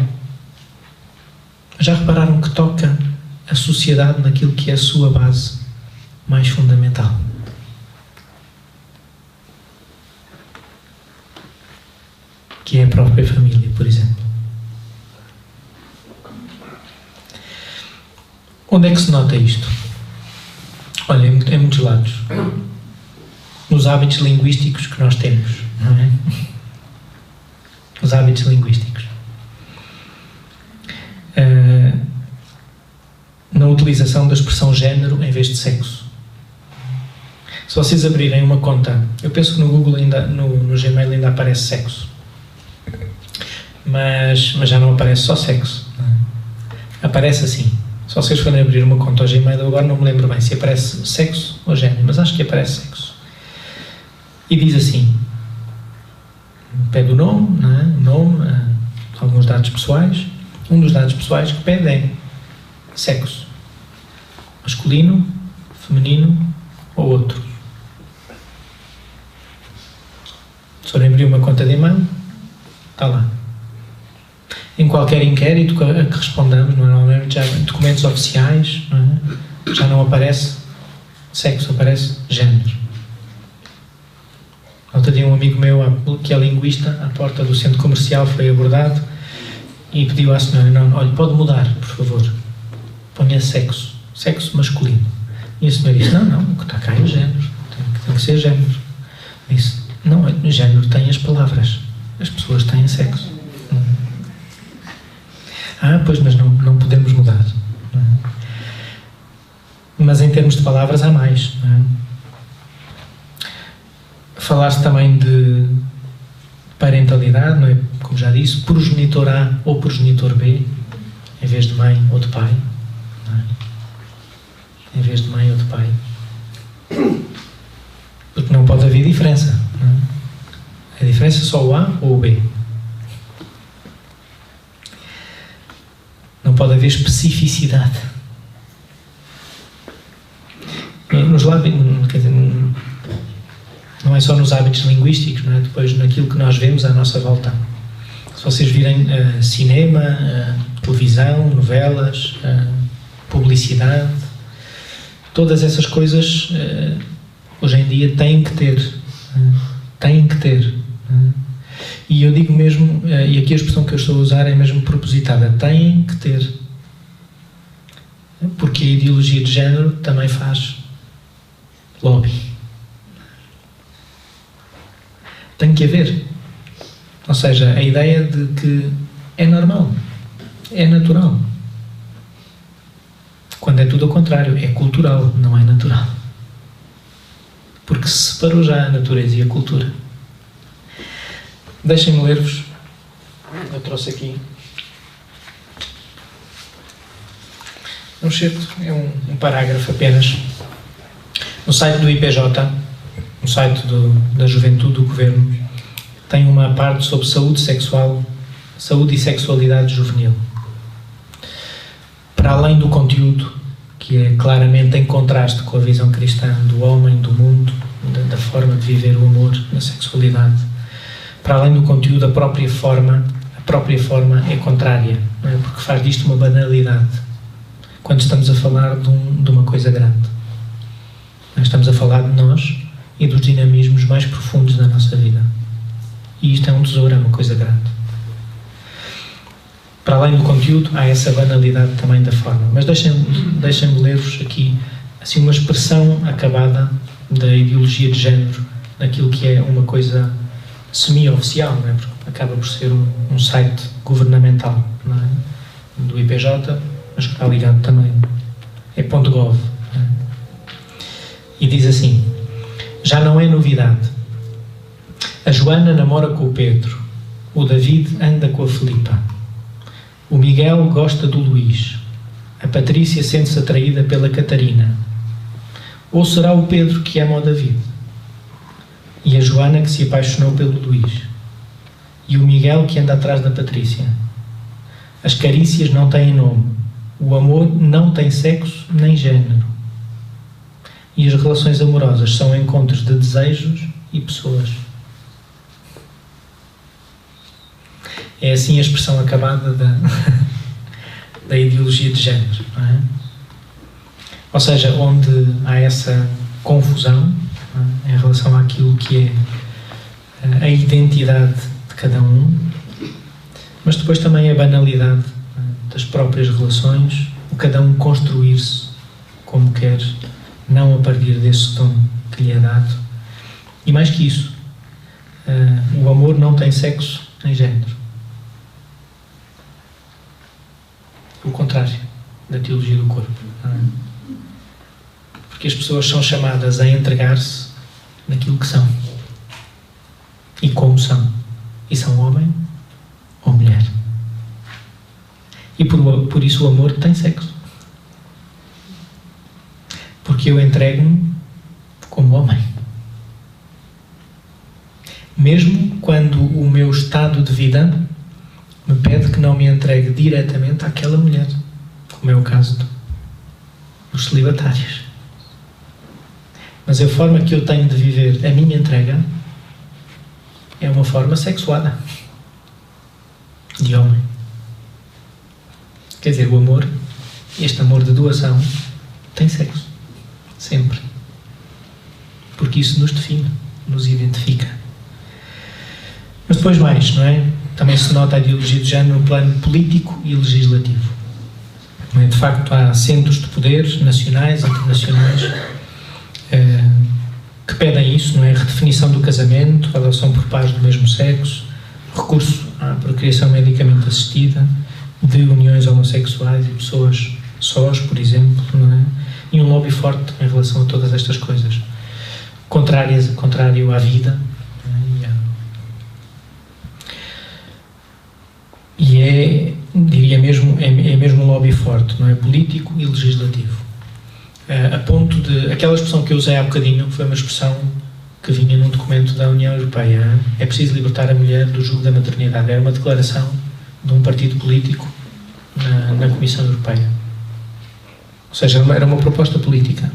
Já repararam que toca a sociedade naquilo que é a sua base mais fundamental? Que é a própria família, por exemplo. Onde é que se nota isto? Olha, em muitos lados. Nos hábitos linguísticos que nós temos, não é? Os hábitos linguísticos. Na utilização da expressão género em vez de sexo. Se vocês abrirem uma conta, eu penso que no Google ainda, no Gmail ainda aparece sexo. Mas já não aparece só sexo. Não é? Aparece assim. Se vocês forem abrir uma conta ao Gmail, eu agora não me lembro bem se aparece sexo ou género, mas acho que aparece sexo. E diz assim, pede o nome, não é? Nome, alguns dados pessoais. Um dos dados pessoais que pede é sexo. Masculino, feminino ou outro. Se forem abrir uma conta de e-mail, está lá. Em qualquer inquérito a que respondamos, normalmente já documentos oficiais, não é? Já não aparece sexo, aparece género. Outro dia um amigo meu, que é linguista, à porta do centro comercial foi abordado e pediu à senhora, não, olha, pode mudar, por favor. Ponha sexo masculino. E a senhora disse, não, o que está cá é género, tem que ser género. Disse, não, o género tem as palavras, as pessoas têm sexo. Pois, mas não podemos mudar. Não é? Mas em termos de palavras há mais. Não é? Falar-se também de parentalidade, não é? Como já disse, progenitor A ou progenitor B, em vez de mãe ou de pai. Não é? Em vez de mãe ou de pai. Porque não pode haver diferença. Não é? A diferença é só o A ou o B. Não pode haver especificidade. Nos hábitos, quer dizer, não é só nos hábitos linguísticos, não é? Depois naquilo que nós vemos à nossa volta. Se vocês virem cinema, televisão, novelas, publicidade, todas essas coisas hoje em dia têm que ter. E eu digo mesmo, e aqui a expressão que eu estou a usar é mesmo propositada, têm que ter. Porque a ideologia de género também faz lobby. Tem que haver. Ou seja, a ideia de que é normal, é natural. Quando é tudo ao contrário, é cultural, não é natural. Porque se separou já a natureza e a cultura. Deixem-me ler-vos, eu trouxe aqui um excerto, é um parágrafo apenas, no site do IPJ, no site da Juventude do Governo, tem uma parte sobre saúde sexual, saúde e sexualidade juvenil. Para além do conteúdo, que é claramente em contraste com a visão cristã do homem, do mundo, da forma de viver o amor, a sexualidade, para além do conteúdo, a própria forma é contrária, não é? Porque faz disto uma banalidade. Quando estamos a falar de uma coisa grande. Estamos a falar de nós e dos dinamismos mais profundos da nossa vida. E isto é um tesouro, é uma coisa grande. Para além do conteúdo, há essa banalidade também da forma. Mas deixem-me ler-vos aqui assim, uma expressão acabada da ideologia de género, naquilo que é uma coisa semi-oficial, não é? Porque acaba por ser um site governamental, não é? Do IPJ, mas que está ligado também, é .gov, não é? E diz assim, já não é novidade, a Joana namora com o Pedro, o David anda com a Filipa, o Miguel gosta do Luís, a Patrícia sente-se atraída pela Catarina, ou será o Pedro que ama o David? e a Joana que se apaixonou pelo Luís, e o Miguel que anda atrás da Patrícia. As carícias não têm nome, o amor não tem sexo nem género, e as relações amorosas são encontros de desejos e pessoas. É assim a expressão acabada da ideologia de género, não é? Ou seja, onde há essa confusão, não é, em relação àquilo que é a identidade de cada um, mas depois também a banalidade, não é, das próprias relações, o cada um construir-se como quer, não a partir desse tom que lhe é dado. E mais que isso, o amor não tem sexo nem género. O contrário da teologia do corpo. Não é? Porque as pessoas são chamadas a entregar-se naquilo que são e como são. E são homem ou mulher. E por isso o amor tem sexo. Porque eu entrego-me como homem. Mesmo quando o meu estado de vida me pede que não me entregue diretamente àquela mulher, como é o caso dos celibatários. Mas a forma que eu tenho de viver a minha entrega é uma forma sexuada de homem. Quer dizer, o amor, este amor de doação, tem sexo. Sempre. Porque isso nos define, nos identifica. Mas depois mais, não é? Também se nota a ideologia de género no plano político e legislativo. Não é? De facto, há centros de poder nacionais, internacionais, que pedem isso, não é? A redefinição do casamento, a adoção por pares do mesmo sexo, recurso à procriação medicamente assistida, de uniões homossexuais e pessoas sós, por exemplo, não é? E um lobby forte em relação a todas estas coisas, contrário à vida. E diria mesmo, é mesmo um lobby forte, não é? Político e legislativo. A ponto de, aquela expressão que eu usei há bocadinho, foi uma expressão que vinha num documento da União Europeia, é preciso libertar a mulher do jugo da maternidade. Era uma declaração de um partido político na Comissão Europeia. Ou seja, era uma proposta política.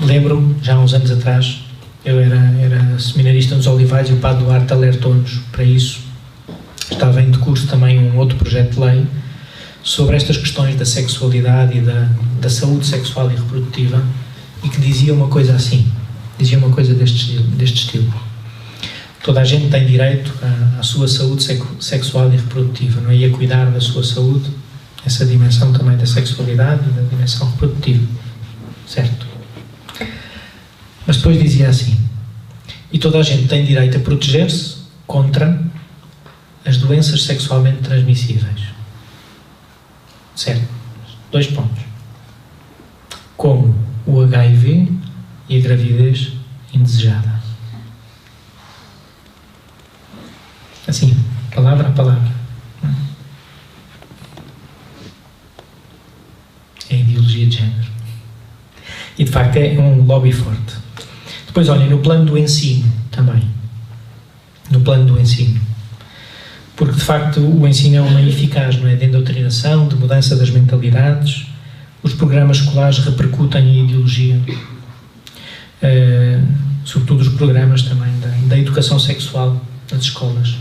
Lembro-me, já há uns anos atrás, eu era seminarista nos Olivais e o padre Duarte alertou-nos para isso. Estava em decurso também um outro projeto de lei sobre estas questões da sexualidade e da saúde sexual e reprodutiva, e que dizia uma coisa assim, dizia uma coisa deste estilo. Toda a gente tem direito à sua saúde sexual e reprodutiva, não é? E a cuidar da sua saúde, essa dimensão também da sexualidade e da dimensão reprodutiva, certo? Mas depois dizia assim: e toda a gente tem direito a proteger-se contra as doenças sexualmente transmissíveis. Certo? 2 pontos. Como o HIV e a gravidez indesejada. Assim, palavra a palavra. É a ideologia de género. E de facto é um lobby forte. Depois, olhem, no plano do ensino também. No plano do ensino. Porque, de facto, o ensino é um meio eficaz, não é? De doutrinação, de mudança das mentalidades. Os programas escolares repercutem em ideologia. Sobretudo os programas também da educação sexual nas escolas.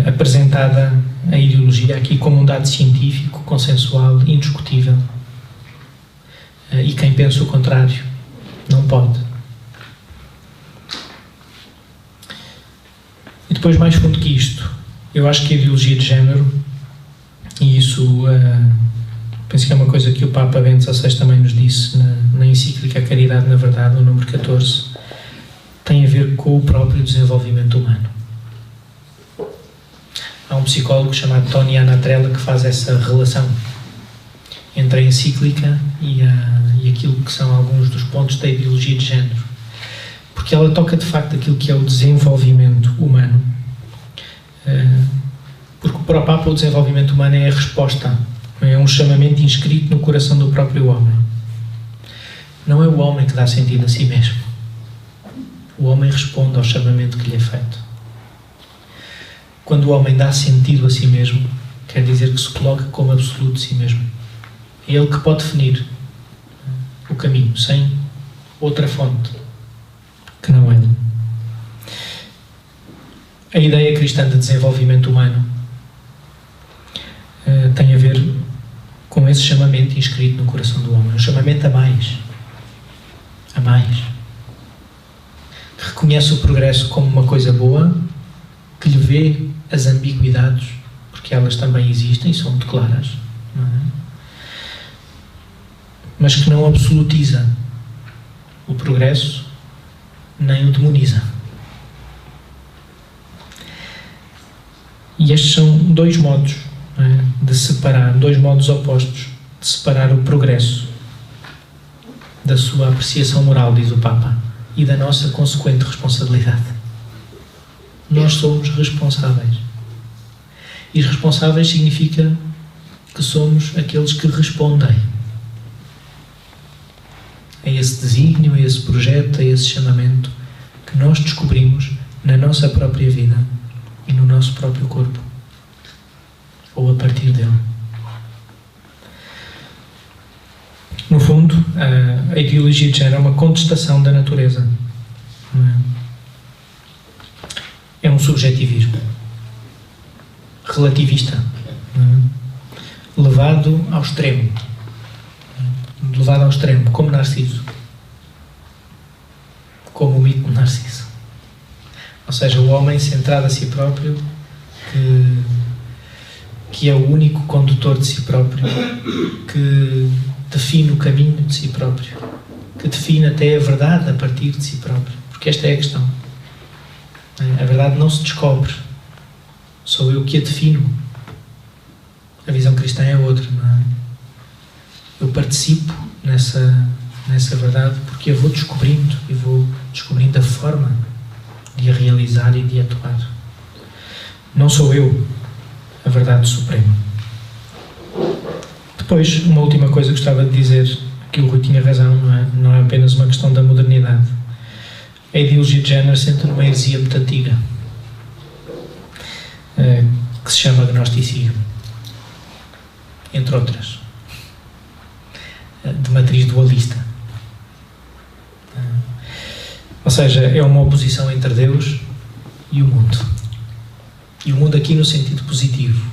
Apresentada a ideologia aqui como um dado científico, consensual, indiscutível. E quem pensa o contrário não pode. E depois, mais fundo que isto, eu acho que a ideologia de género, e isso penso que é uma coisa que o Papa Bento XVI também nos disse na encíclica A Caridade na Verdade, no número 14, tem a ver com o próprio desenvolvimento humano. Há um psicólogo chamado Tony Anatrella que faz essa relação entre a encíclica e aquilo que são alguns dos pontos da ideologia de género. Porque ela toca de facto aquilo que é o desenvolvimento humano. Porque para o Papa o desenvolvimento humano é a resposta, é um chamamento inscrito no coração do próprio homem. Não é o homem que dá sentido a si mesmo. O homem responde ao chamamento que lhe é feito. Quando o homem dá sentido a si mesmo, quer dizer que se coloca como absoluto de si mesmo. É ele que pode definir o caminho, sem outra fonte que não ele. A ideia cristã de desenvolvimento humano tem a ver com esse chamamento inscrito no coração do homem. Um chamamento a mais. A mais. Que reconhece o progresso como uma coisa boa, que lhe vê as ambiguidades, porque elas também existem e são muito claras, não é? Mas que não absolutiza o progresso, nem o demoniza. E estes são dois modos, não é, de separar, dois modos opostos de separar o progresso da sua apreciação moral, diz o Papa, e da nossa consequente responsabilidade. Nós somos responsáveis. E responsáveis significa que somos aqueles que respondem a esse desígnio, a esse projeto, a esse chamamento que nós descobrimos na nossa própria vida e no nosso próprio corpo, ou a partir dele. No fundo, a ideologia de género é uma contestação da natureza. É um subjetivismo relativista, levado ao extremo, como Narciso, como o mito de Narciso. Ou seja, o homem centrado a si próprio, que é o único condutor de si próprio, que define o caminho de si próprio, que define até a verdade a partir de si próprio. Porque esta é a questão. A verdade não se descobre, sou eu que a defino. A visão cristã é outra, não é? Eu participo nessa verdade porque eu vou descobrindo e vou descobrindo a forma de a realizar e de atuar. Não sou eu a verdade suprema. Depois, uma última coisa que gostava de dizer, que o Rui tinha razão, não é apenas uma questão da modernidade. A ideologia de género senta numa heresia muito antiga, que se chama gnosticismo, entre outras, de matriz dualista. Ou seja, é uma oposição entre Deus e o mundo. E o mundo aqui no sentido positivo.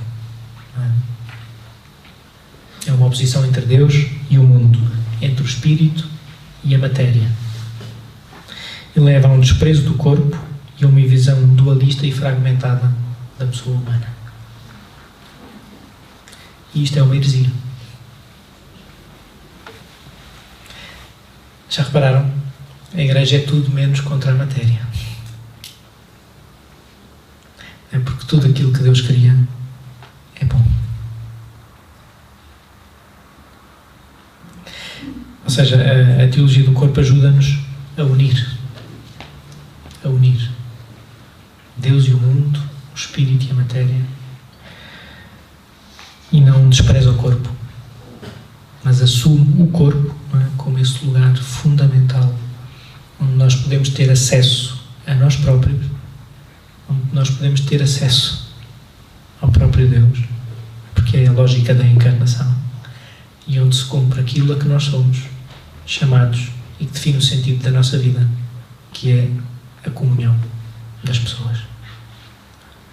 É uma oposição entre Deus e o mundo, entre o espírito e a matéria. E leva a um desprezo do corpo e a uma visão dualista e fragmentada da pessoa humana. E isto é uma heresia. Já repararam? A Igreja é tudo menos contra a matéria. É porque tudo aquilo que Deus cria é bom. Ou seja, a teologia do corpo ajuda-nos a unir Deus e o mundo, o espírito e a matéria, e não despreza o corpo, mas assume o corpo, não é, como esse lugar fundamental onde nós podemos ter acesso a nós próprios, onde nós podemos ter acesso ao próprio Deus, porque é a lógica da encarnação, e onde se cumpre aquilo a que nós somos chamados e que define o sentido da nossa vida, que é a comunhão